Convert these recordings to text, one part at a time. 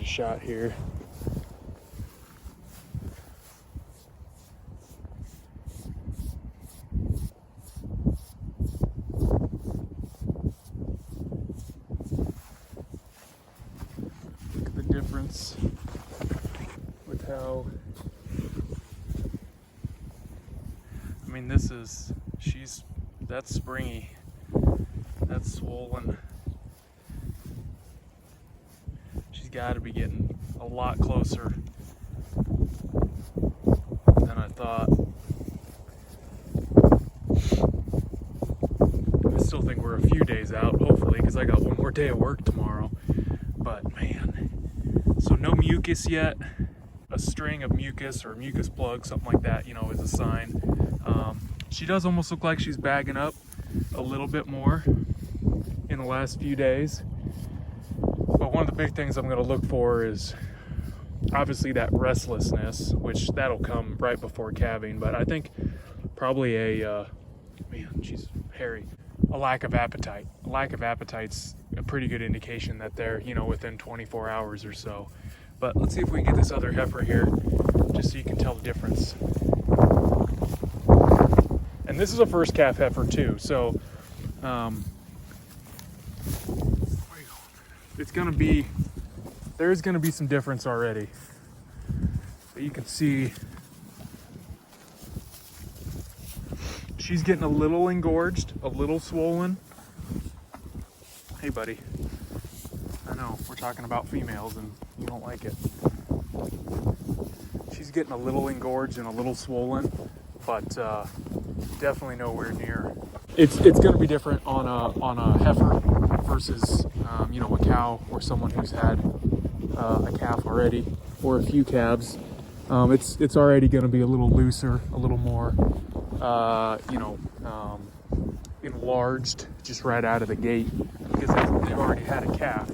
shot here. Look at the difference with how, I mean, that's springy, that's swollen. She's got to be getting a lot closer than I thought. I still think we're a few days out, hopefully, because I got one more day of work tomorrow. But man, so no mucus yet. A string of mucus or mucus plug, something like that, is a sign. She does almost look like she's bagging up a little bit more in the last few days. But one of the big things I'm going to look for is obviously that restlessness, which that'll come right before calving. But I think probably man, she's hairy. A lack of appetite. A lack of appetite's a pretty good indication that they're, within 24 hours or so. But let's see if we can get this other heifer here, just so you can tell the difference. And this is a first calf heifer too, so there's gonna be some difference already. But you can see she's getting a little engorged, a little swollen. Hey buddy, I know we're talking about females and you don't like it. She's getting a little engorged and a little swollen, but definitely nowhere near. It's going to be different on a heifer versus a cow or someone who's had a calf already or a few calves. It's already going to be a little looser, a little more enlarged just right out of the gate because they've already had a calf.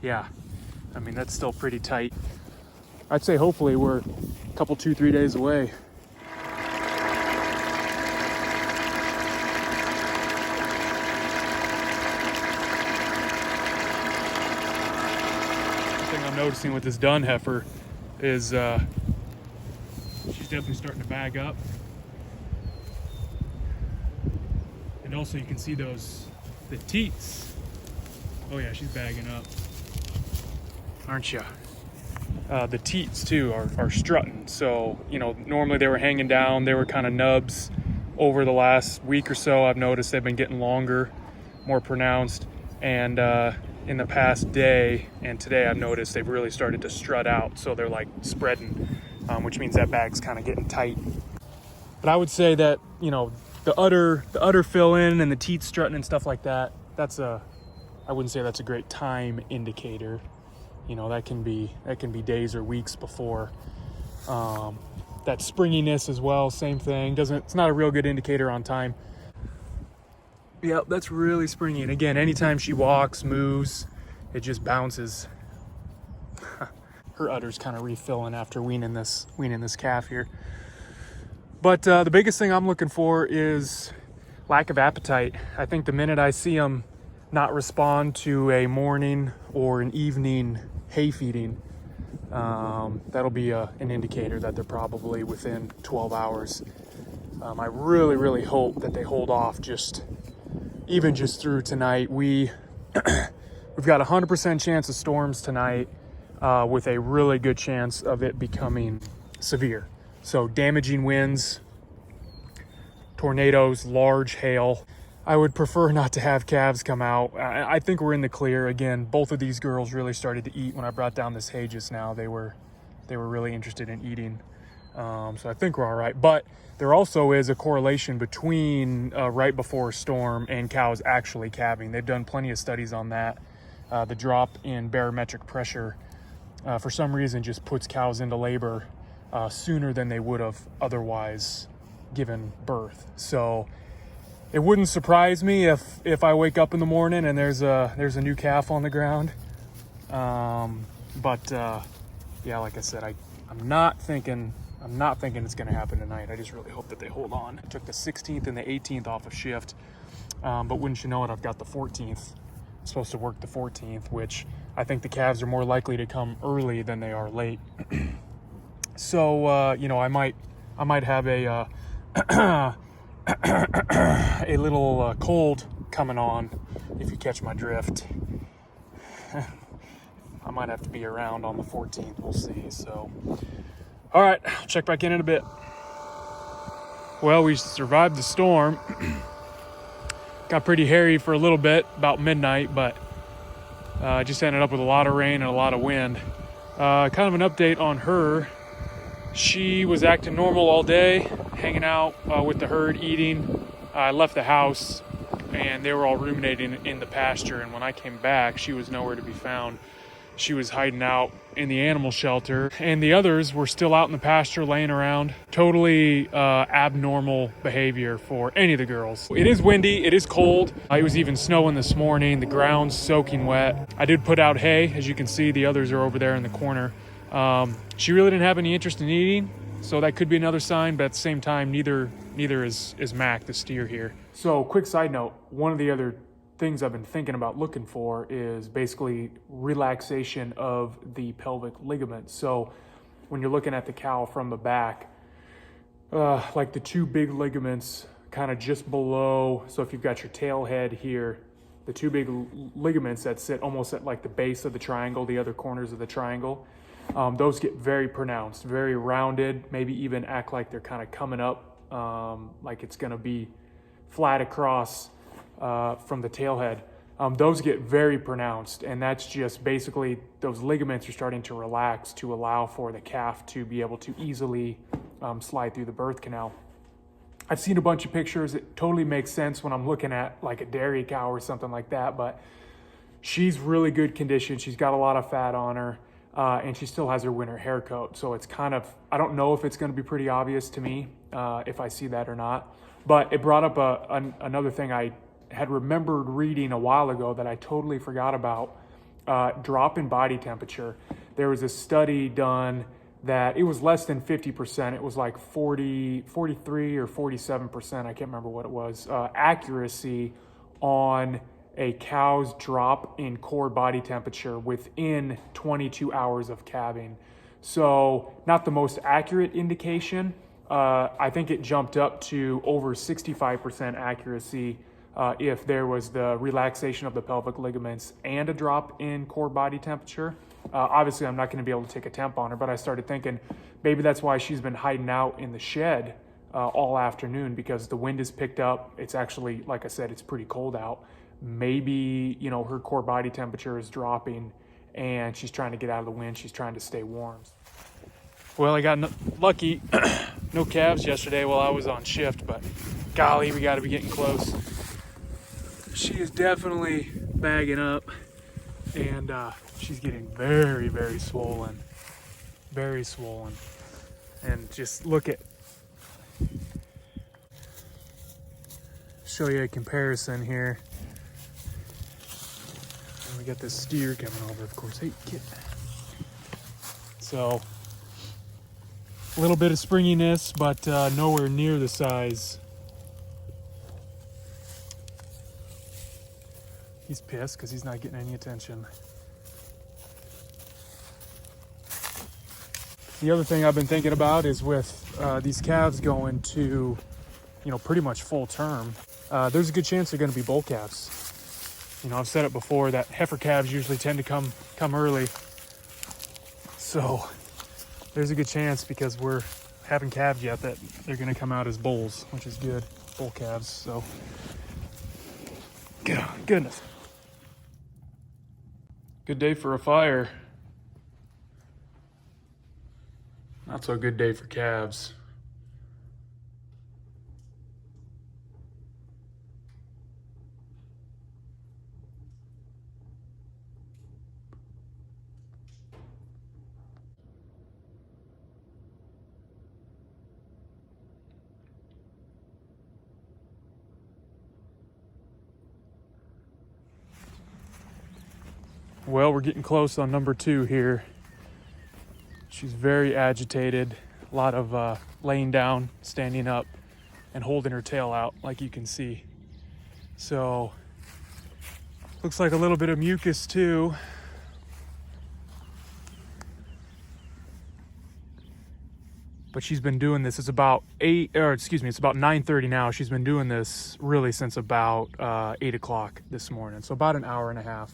Yeah, I mean, that's still pretty tight. I'd say hopefully we're a couple, 2-3 days away. The thing I'm noticing with this dun heifer is she's definitely starting to bag up. And also you can see the teats. Oh yeah, she's bagging up, aren't you? The teats too are strutting. So, normally they were hanging down. They were kind of nubs. Over the last week or so, I've noticed they've been getting longer, more pronounced. And in the past day and today, I've noticed they've really started to strut out. So they're like spreading, which means that bag's kind of getting tight. But I would say that, the udder fill in and the teats strutting and stuff like that, I wouldn't say that's a great time indicator. That can be days or weeks before. That springiness as well, same thing. It's not a real good indicator on time. Yep, that's really springy. And again, anytime she walks, moves, it just bounces. Her udder's kind of refilling after weaning this calf here. But the biggest thing I'm looking for is lack of appetite. I think the minute I see them not respond to a morning or an evening hay feeding, that'll be an indicator that they're probably within 12 hours. I really, really hope that they hold off even just through tonight. We've got a 100% chance of storms tonight, with a really good chance of it becoming severe. So damaging winds, tornadoes, large hail. I would prefer not to have calves come out. I think we're in the clear. Again, both of these girls really started to eat when I brought down this hay just now. They were really interested in eating. So I think we're all right. But there also is a correlation between right before a storm and cows actually calving. They've done plenty of studies on that. The drop in barometric pressure, for some reason, just puts cows into labor sooner than they would have otherwise given birth. So it wouldn't surprise me if I wake up in the morning and there's a new calf on the ground. Yeah, like I said, I'm not thinking it's going to happen tonight. I just really hope that they hold on. I took the 16th and the 18th off of shift But wouldn't you know it, I've got the 14th. I'm supposed to work the 14th, which I think the calves are more likely to come early than they are late. So, you know, I might have a a little cold coming on, if you catch my drift. I might have to be around on the 14th, we'll see. So, all right, I'll check back in a bit. Well, we survived the storm. Got pretty hairy for a little bit, about midnight, but just ended up with a lot of rain and a lot of wind. Kind of an update on her. She was acting normal all day, hanging out with the herd, eating. I left the house, and they were all ruminating in the pasture, and when I came back, she was nowhere to be found. She was hiding out in the animal shelter, and the others were still out in the pasture laying around. Totally abnormal behavior for any of the girls. It is windy, it is cold. It was even snowing this morning. The ground's soaking wet. I did put out hay. As you can see, the others are over there in the corner. She really didn't have any interest in eating, so that could be another sign, but at the same time, neither is Mac, the steer here. So, quick side note, one of the other things I've been thinking about looking for is basically relaxation of the pelvic ligament. So when you're looking at the cow from the back, like the two big ligaments kind of just below, so if you've got your tail head here, the two big ligaments that sit almost at like the base of the triangle, the other corners of the triangle, those get very pronounced, very rounded, maybe even act like they're kind of coming up, like it's going to be flat across from the tail head. Those get very pronounced, and that's just basically those ligaments are starting to relax to allow for the calf to be able to easily slide through the birth canal. I've seen a bunch of pictures. It totally makes sense when I'm looking at like a dairy cow or something like that, but she's really good condition. She's got a lot of fat on her, and she still has her winter hair coat. So it's kind of, I don't know if it's going to be pretty obvious to me if I see that or not, but it brought up another thing I had remembered reading a while ago that I totally forgot about. Drop in body temperature. There was a study done that it was less than 50%. It was like 43 or 47%. I can't remember what it was. Accuracy on a cow's drop in core body temperature within 22 hours of calving. So not the most accurate indication. I think it jumped up to over 65% accuracy if there was the relaxation of the pelvic ligaments and a drop in core body temperature. Obviously, I'm not going to be able to take a temp on her, but I started thinking maybe that's why she's been hiding out in the shed all afternoon, because the wind is picked up. It's actually, like I said, it's pretty cold out. Maybe, you know, her core body temperature is dropping and she's trying to get out of the wind. She's trying to stay warm. Well, I got lucky. No calves yesterday while I was on shift, but golly, we got to be getting close. She is definitely bagging up, and she's getting very, very swollen. Very swollen. And just look at, show you a comparison here. And we got this steer coming over, of course. Hey, kid. So, a little bit of springiness, but nowhere near the size. He's pissed because he's not getting any attention. The other thing I've been thinking about is with these calves going to, you know, pretty much full term, there's a good chance they're going to be bull calves. You know, I've said it before that heifer calves usually tend to come early. So there's a good chance, because we're haven't calved yet, that they're going to come out as bulls, which is good. Bull calves. So, goodness. Good day for a fire. Not so good day for calves. Well, we're getting close on number 2 here. She's very agitated, a lot of laying down, standing up, and holding her tail out, like you can see. So looks like a little bit of mucus too. But she's been doing this. It's about it's about 9:30 now. She's been doing this really since about 8 o'clock this morning. So about an hour and a half.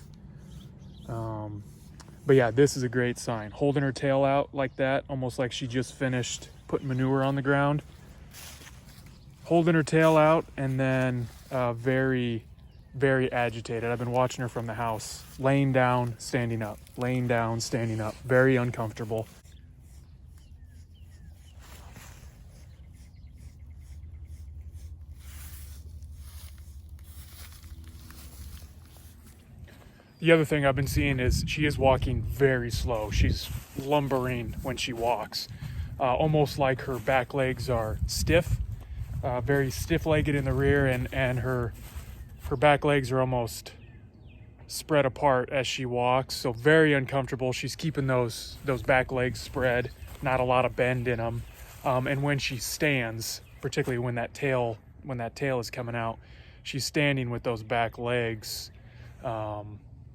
But yeah, this is a great sign. Holding her tail out like that, almost like she just finished putting manure on the ground. Holding her tail out, and then very, very agitated. I've been watching her from the house. Laying down, standing up. Laying down, standing up. Very uncomfortable. The other thing I've been seeing is she is walking very slow. She's lumbering when she walks, almost like her back legs are stiff, very stiff-legged in the rear, and her back legs are almost spread apart as she walks. So very uncomfortable. She's keeping those back legs spread, not a lot of bend in them. And when she stands, particularly when that tail is coming out, she's standing with those back legs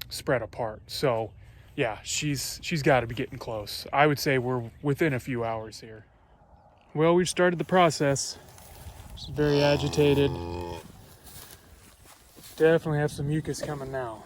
spread apart. So yeah, she's got to be getting close. I would say we're within a few hours here. Well, we've started the process. She's very agitated. Definitely have some mucus coming now.